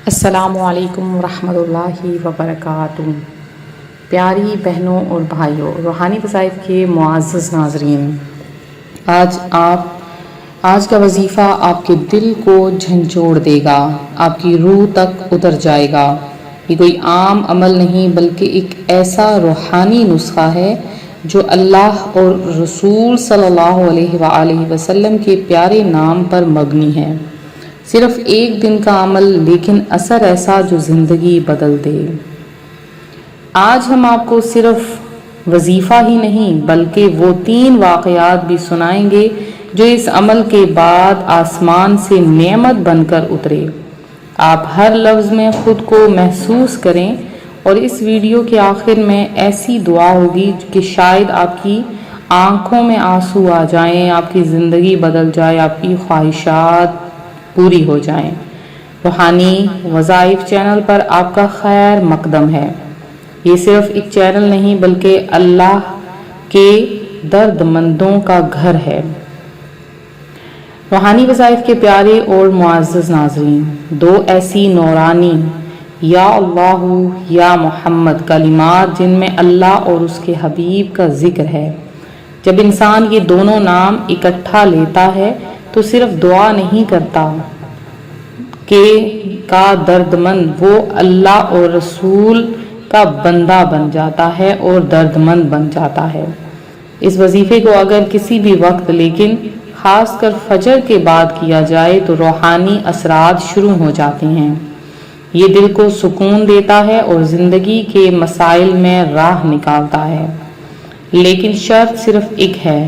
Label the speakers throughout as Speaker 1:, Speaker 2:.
Speaker 1: السلام علیکم ورحمۃ اللہ وبرکاتہ۔ پیاری بہنوں اور بھائیوں، روحانی وظائف کے معزز ناظرین، آج کا وظیفہ آپ کے دل کو جھنجھوڑ دے گا، آپ کی روح تک اتر جائے گا۔ یہ کوئی عام عمل نہیں بلکہ ایک ایسا روحانی نسخہ ہے جو اللہ اور رسول صلی اللہ علیہ وآلہ وسلم کے پیارے نام پر مبنی ہے۔ صرف ایک دن کا عمل لیکن اثر ایسا جو زندگی بدل دے۔ آج ہم آپ کو صرف وظیفہ ہی نہیں بلکہ وہ 3 واقعات بھی سنائیں گے جو اس عمل کے بعد آسمان سے نعمت بن کر اترے۔ آپ ہر لفظ میں خود کو محسوس کریں اور اس ویڈیو کے آخر میں ایسی دعا ہوگی کہ شاید آپ کی آنکھوں میں آنسو آ جائیں، آپ کی زندگی بدل جائے، آپ کی خواہشات پوری ہو جائیں۔ روحانی وظائف چینل پر آپ کا خیر مقدم ہے۔ یہ صرف ایک چینل نہیں بلکہ اللہ کے درد مندوں کا گھر ہے۔ روحانی وظائف کے پیارے اور معزز ناظرین، 2 ایسی نورانی یا اللہ یا محمد کلمات جن میں اللہ اور اس کے حبیب کا ذکر ہے۔ جب انسان یہ دونوں نام اکٹھا لیتا ہے تو صرف دعا نہیں کرتا کا درد مند، وہ اللہ اور رسول کا بندہ بن جاتا ہے اور درد مند بن جاتا ہے۔ اس وظیفے کو اگر کسی بھی وقت لیکن خاص کر فجر کے بعد کیا جائے تو روحانی اثرات شروع ہو جاتے ہیں۔ یہ دل کو سکون دیتا ہے اور زندگی کے مسائل میں راہ نکالتا ہے۔ لیکن شرط صرف ایک ہے،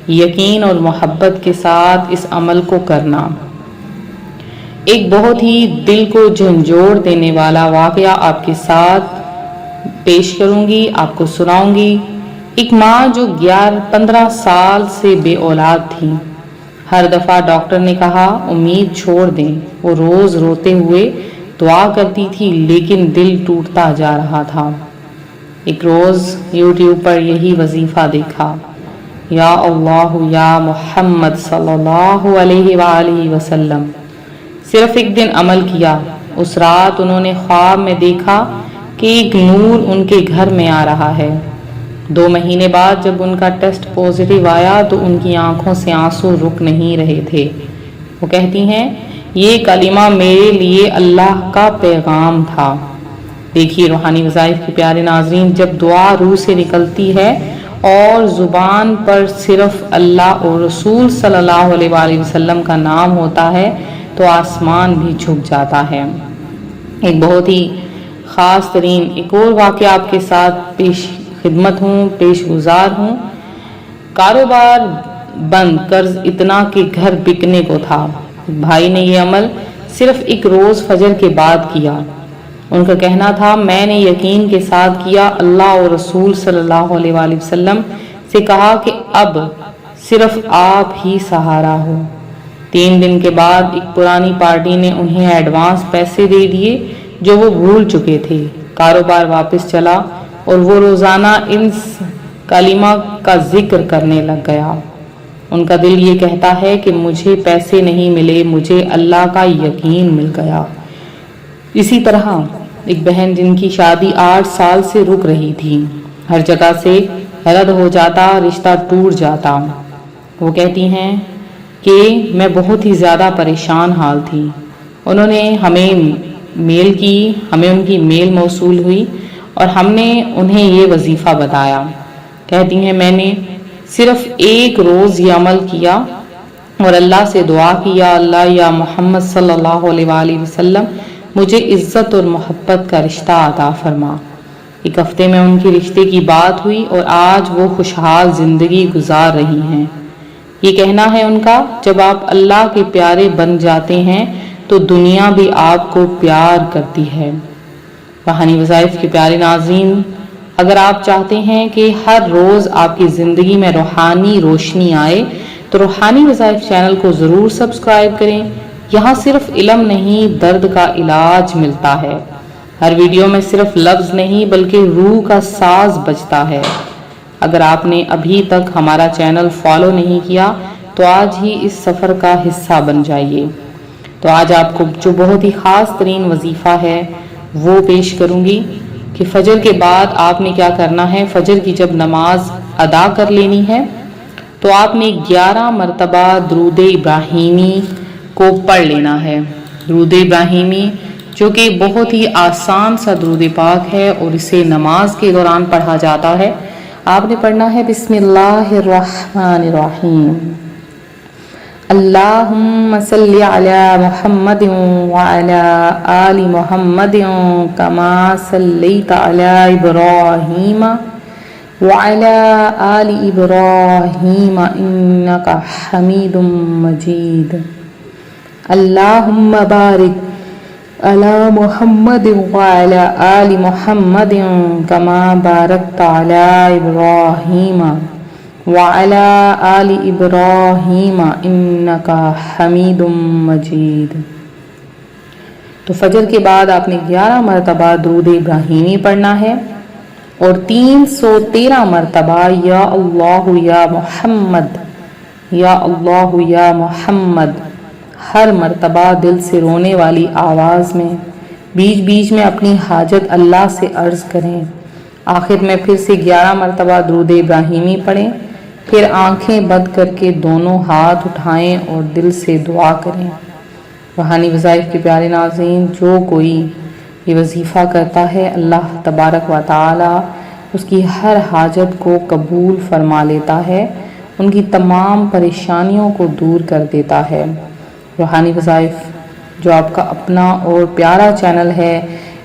Speaker 1: یقین اور محبت کے ساتھ اس عمل کو کرنا۔ ایک بہت ہی دل کو جھنجھوڑ دینے والا واقعہ آپ کے ساتھ پیش کروں گی، آپ کو سناؤں گی۔ ایک ماں جو 15 سال سے بے اولاد تھی، ہر دفعہ ڈاکٹر نے کہا امید چھوڑ دیں، وہ روز روتے ہوئے دعا کرتی تھی لیکن دل ٹوٹتا جا رہا تھا۔ ایک روز یوٹیوب پر یہی وظیفہ دیکھا، یا اللہ یا محمد صلی اللہ علیہ وآلہ وسلم۔ صرف ایک دن عمل کیا۔ اس رات انہوں نے خواب میں دیکھا کہ ایک نور ان کے گھر میں آ رہا ہے۔ 2 مہینے بعد جب ان کا ٹیسٹ پازیٹیو آیا تو ان کی آنکھوں سے آنسو رک نہیں رہے تھے۔ وہ کہتی ہیں، یہ کلمہ میرے لیے اللہ کا پیغام تھا۔ دیکھیے روحانی وظائف کے پیارے ناظرین، جب دعا روح سے نکلتی ہے اور زبان پر صرف اللہ اور رسول صلی اللہ علیہ وآلہ وسلم کا نام ہوتا ہے تو آسمان بھی جھک جاتا ہے۔ ایک بہت ہی خاص ترین ایک اور واقعہ آپ کے ساتھ پیش گزار ہوں۔ کاروبار بند، قرض اتنا کہ گھر بکنے کو تھا۔ بھائی نے یہ عمل صرف ایک روز فجر کے بعد کیا۔ ان کا کہنا تھا، میں نے یقین کے ساتھ کیا، اللہ اور رسول صلی اللہ علیہ وآلہ وسلم سے کہا کہ اب صرف آپ ہی سہارا ہو۔ 3 دن کے بعد ایک پرانی پارٹی نے انہیں ایڈوانس پیسے دے دیے جو وہ بھول چکے تھے۔ کاروبار واپس چلا اور وہ روزانہ ان کلمہ کا ذکر کرنے لگ گیا۔ ان کا دل یہ کہتا ہے کہ مجھے پیسے نہیں ملے، مجھے اللہ کا یقین مل گیا۔ اسی طرح ایک بہن جن کی شادی 8 سال سے رک رہی تھی، ہر جگہ سے رد ہو جاتا، رشتہ ٹوٹ جاتا۔ وہ کہتی ہیں کہ میں بہت ہی زیادہ پریشان حال تھی۔ انہوں نے ہمیں ان کی میل موصول ہوئی اور ہم نے انہیں یہ وظیفہ بتایا۔ کہتی ہیں، میں نے صرف ایک روز یہ عمل کیا اور اللہ سے دعا کی، یا اللہ یا محمد صلی اللہ علیہ وآلہ وسلم، مجھے عزت اور محبت کا رشتہ عطا فرما۔ 1 ہفتے میں ان کی رشتے کی بات ہوئی اور آج وہ خوشحال زندگی گزار رہی ہیں۔ یہ کہنا ہے ان کا، جب آپ اللہ کے پیارے بن جاتے ہیں تو دنیا بھی آپ کو پیار کرتی ہے۔ روحانی وظائف کے پیارے ناظرین، اگر آپ چاہتے ہیں کہ ہر روز آپ کی زندگی میں روحانی روشنی آئے تو روحانی وظائف چینل کو ضرور سبسکرائب کریں۔ یہاں صرف علم نہیں، درد کا علاج ملتا ہے۔ ہر ویڈیو میں صرف لفظ نہیں بلکہ روح کا ساز بجتا ہے۔ اگر آپ نے ابھی تک ہمارا چینل فالو نہیں کیا تو آج ہی اس سفر کا حصہ بن جائیے۔ تو آج آپ کو جو بہت ہی خاص ترین وظیفہ ہے وہ پیش کروں گی کہ فجر کے بعد آپ نے کیا کرنا ہے۔ فجر کی جب نماز ادا کر لینی ہے تو آپ نے 11 مرتبہ درود ابراہیمی کو پڑھ لینا ہے۔ درود ابراہیمی جو کہ بہت ہی آسان سا درود پاک ہے اور اسے نماز کے دوران پڑھا جاتا ہے۔ آپ نے پڑھنا ہے بسم اللہ الرحمن الرحیم، اللہم صلی علی محمد وعلی آل محمد کما صلیت علی ابراہیم وعلی آل ابراہیم انکا حمید مجید، اللہم بارک علی محمد وعلی آل محمد کما بارکت علی ابراہیم وعلی آل ابراہیم انکا حمید مجید۔ تو فجر کے بعد آپ نے 11 مرتبہ درود ابراہیمی پڑھنا ہے اور 313 مرتبہ یا اللہ یا محمد، یا اللہ یا محمد، ہر مرتبہ دل سے رونے والی آواز میں بیچ بیچ میں اپنی حاجت اللہ سے عرض کریں۔ آخر میں پھر سے 11 مرتبہ درود ابراہیمی پڑھیں، پھر آنکھیں بند کر کے دونوں ہاتھ اٹھائیں اور دل سے دعا کریں۔ روحانی وظائف کے پیارے ناظرین، جو کوئی یہ وظیفہ کرتا ہے اللہ تبارک و تعالی اس کی ہر حاجت کو قبول فرما لیتا ہے، ان کی تمام پریشانیوں کو دور کر دیتا ہے۔ روحانی وظائف جو آپ کا اپنا اور پیارا چینل ہے،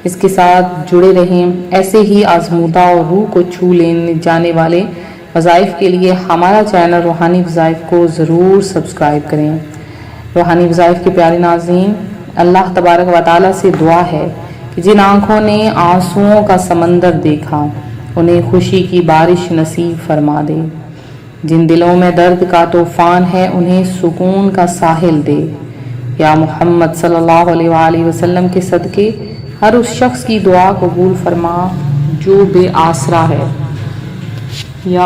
Speaker 1: اس کے ساتھ جڑے رہیں۔ ایسے ہی آزمودہ اور روح کو چھو لینے جانے والے وظائف کے لیے ہمارا چینل روحانی وظائف کو ضرور سبسکرائب کریں۔ روحانی وظائف کے پیارے ناظرین، اللہ تبارک و تعالیٰ سے دعا ہے کہ جن آنکھوں نے آنسوؤں کا سمندر دیکھا انہیں خوشی کی بارش نصیب فرما دے، جن دلوں میں درد کا طوفان ہے انہیں سکون کا ساحل دے۔ یا محمد صلی اللہ علیہ وآلہ وسلم کے صدقے ہر اس شخص کی دعا قبول فرما جو بے آسرا ہے۔ یا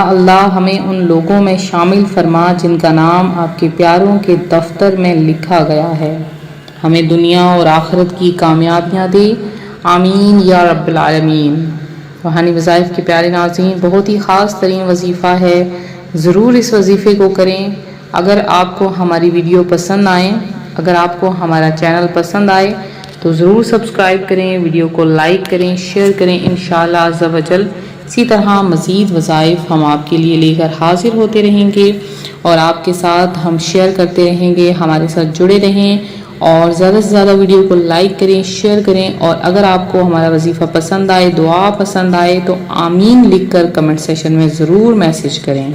Speaker 1: اللہ ہمیں ان لوگوں میں شامل فرما جن کا نام آپ کے پیاروں کے دفتر میں لکھا گیا ہے۔ ہمیں دنیا اور آخرت کی کامیابیاں دے، آمین یا رب العالمین۔ روحانی وظائف کے پیارے ناظرین، بہت ہی خاص ترین وظیفہ ہے، ضرور اس وظیفے کو کریں۔ اگر آپ کو ہماری ویڈیو پسند آئے، اگر آپ کو ہمارا چینل پسند آئے تو ضرور سبسکرائب کریں، ویڈیو کو لائک کریں، شیئر کریں۔ انشاءاللہ عز و جل اسی طرح مزید وظائف ہم آپ کے لیے لے کر حاضر ہوتے رہیں گے اور آپ کے ساتھ ہم شیئر کرتے رہیں گے۔ ہمارے ساتھ جڑے رہیں اور زیادہ سے زیادہ ویڈیو کو لائک کریں، شیئر کریں، اور اگر آپ کو ہمارا وظیفہ پسند آئے، دعا پسند آئے تو آمین لکھ کر کمنٹ سیکشن میں ضرور میسج کریں۔